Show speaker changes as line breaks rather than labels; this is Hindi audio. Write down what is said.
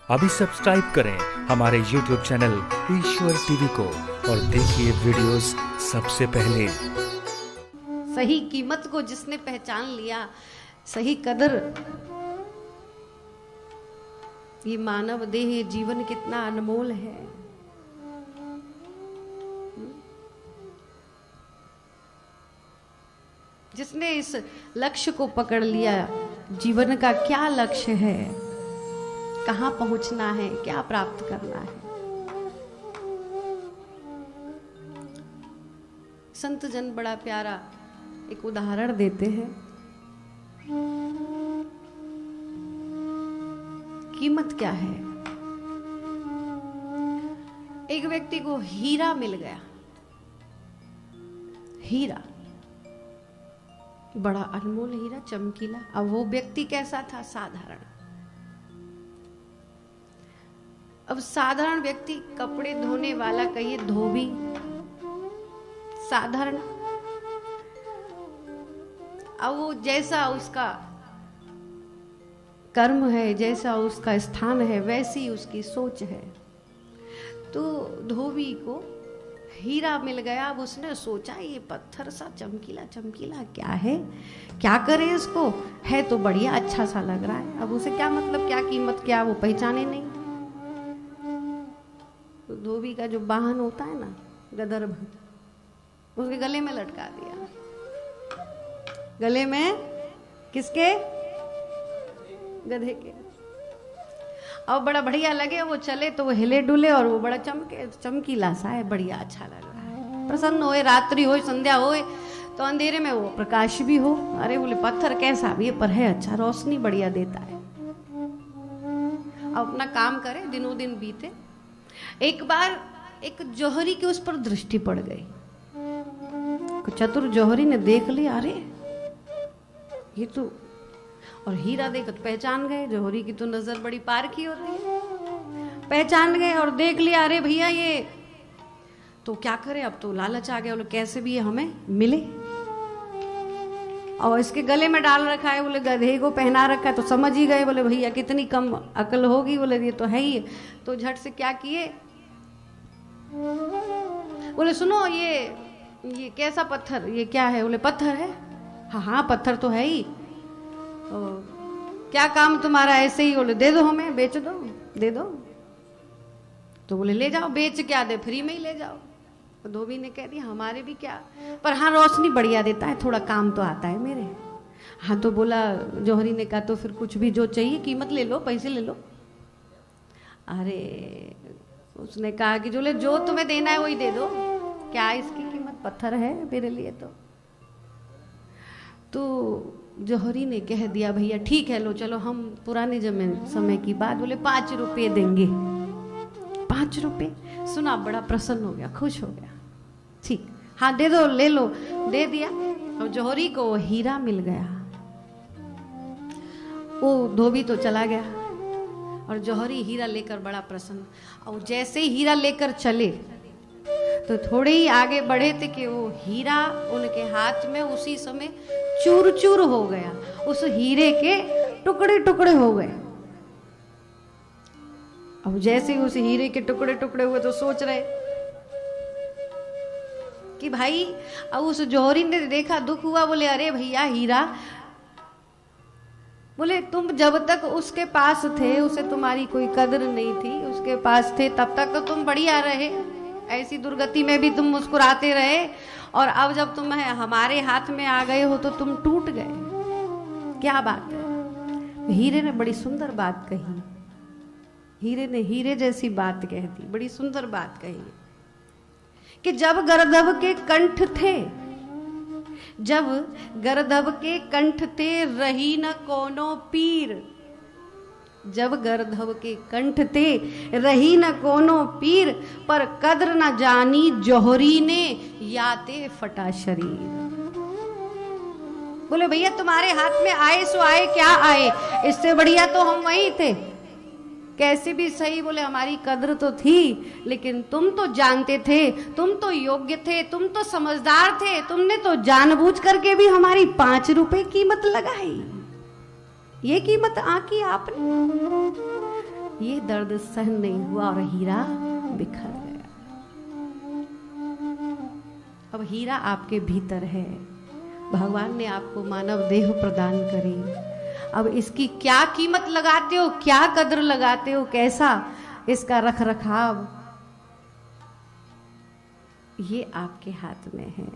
अभी सब्सक्राइब करें हमारे YouTube चैनल ईश्वर टीवी को और देखिए वीडियोस सबसे पहले।
सही कीमत को जिसने पहचान लिया, सही कदर, ये मानव देह जीवन कितना अनमोल है। जिसने इस लक्ष्य को पकड़ लिया, जीवन का क्या लक्ष्य है, कहाँ पहुंचना है, क्या प्राप्त करना है। संत जन बड़ा प्यारा एक उदाहरण देते हैं। कीमत क्या है। एक व्यक्ति को हीरा मिल गया, हीरा, बड़ा अनमोल हीरा, चमकीला। अब वो व्यक्ति कैसा था? साधारण। अब साधारण व्यक्ति, कपड़े धोने वाला, कहिए धोबी, साधारण। अब वो जैसा उसका कर्म है, जैसा उसका स्थान है, वैसी उसकी सोच है। तो धोबी को हीरा मिल गया। अब उसने सोचा ये पत्थर सा चमकीला चमकीला क्या है, क्या करे इसको, है तो बढ़िया, अच्छा सा लग रहा है। अब उसे क्या मतलब, क्या कीमत, क्या वो पहचाने नहीं। तो धोबी का जो वाहन होता है ना, गदर्भ, उसके गले में लटका दिया। गले में किसके? गधे के। अब बड़ा बढ़िया लगे, वो चले तो वो हिले डुले और वो बड़ा चमकीला सा है, बढ़िया, अच्छा लग रहा है। प्रसन्न होए, रात्रि हो, संध्या होए, तो अंधेरे में वो प्रकाश भी हो। अरे बोले पत्थर कैसा भी है, पर है अच्छा, रोशनी बढ़िया देता है। अब अपना काम करे, दिनों दिन बीते। एक बार एक जौहरी की उस पर दृष्टि पड़ गई। चतुर जौहरी ने देख लिया, अरे ये तो, और हीरा देख तो पहचान गए। जौहरी की तो नजर बड़ी पार की होती है, पहचान गए और देख लिया, अरे भैया ये तो क्या करे। अब तो लालच आ गया, बोले कैसे भी ये हमें मिले। और इसके गले में डाल रखा है, बोले गधे को पहना रखा है, तो समझ ही गए, बोले भैया कितनी कम अकल होगी, बोले ये तो है ही। तो झट से क्या किए, बोले सुनो ये कैसा पत्थर, ये क्या है? बोले पत्थर है। हाँ हाँ पत्थर तो है ही। क्या काम तुम्हारा? ऐसे ही। बोले दे दो, हमें बेच दो, दे दो। तो बोले ले जाओ, बेच क्या दे, फ्री में ही ले जाओ। तो धोबी ने कह दिया हमारे भी क्या, पर हाँ रोशनी बढ़िया देता है, थोड़ा काम तो आता है मेरे। हाँ तो बोला, जौहरी ने कहा तो फिर कुछ भी जो चाहिए कीमत ले लो, पैसे ले लो। अरे उसने कहा कि जो तुम्हें देना है वही दे दो, क्या इसकी कीमत, पत्थर है मेरे लिए। तो जौहरी ने कह दिया भैया ठीक है, लो चलो, हम पुराने समय की बात, बोले 5 रुपये देंगे। 5 रुपये सुना, बड़ा प्रसन्न हो गया, खुश हो गया। ठीक, हाँ दे दो, ले लो। दे दिया। और जौहरी को हीरा मिल गया। वो धोबी तो चला गया और जौहरी हीरा लेकर बड़ा प्रसन्न। और जैसे ही हीरा लेकर चले तो थोड़े ही आगे बढ़े थे कि वो हीरा उनके हाथ में उसी समय चूर चूर हो गया। उस हीरे के टुकड़े टुकड़े हो गए। अब जैसे ही उस हीरे के टुकड़े टुकड़े हुए तो सोच रहे कि भाई, अब उस जौहरी ने देखा, दुख हुआ, बोले अरे भैया हीरा, बोले तुम जब तक उसके पास थे उसे तुम्हारी कोई कदर नहीं थी, उसके पास थे तब तक तो तुम बढ़िया रहे, ऐसी दुर्गति में भी तुम मुस्कुराते रहे, और अब जब तुम हमारे हाथ में आ गए हो तो तुम टूट गए। क्या बात है। हीरे ने बड़ी सुंदर बात कही। हीरे ने हीरे जैसी बात कह दी, बड़ी सुंदर बात कही कि जब गर्दभ के कंठ थे, जब गर्दभ के कंठ थे, रही न कोनो पीर। जब गर्दभ के कंठ थे, रही न कोनो पीर, पर कद्र न जानी जौहरी ने, याते फटा शरीर। बोले भैया तुम्हारे हाथ में आए सो आए, क्या आए, इससे बढ़िया तो हम वहीं थे। कैसे भी सही, बोले हमारी कद्र तो थी, लेकिन तुम तो जानते थे, तुम तो योग्य थे, तुम तो समझदार थे, तुमने तो जानबूझ करके भी हमारी 5 रुपए कीमत लगाई। ये कीमत आकी आपने। ये दर्द सहन नहीं हुआ और हीरा बिखर गया। अब हीरा आपके भीतर है, भगवान ने आपको मानव देह प्रदान करी। अब इसकी क्या कीमत लगाते हो, क्या कद्र लगाते हो, कैसा इसका रख रखाव, ये आपके हाथ में है।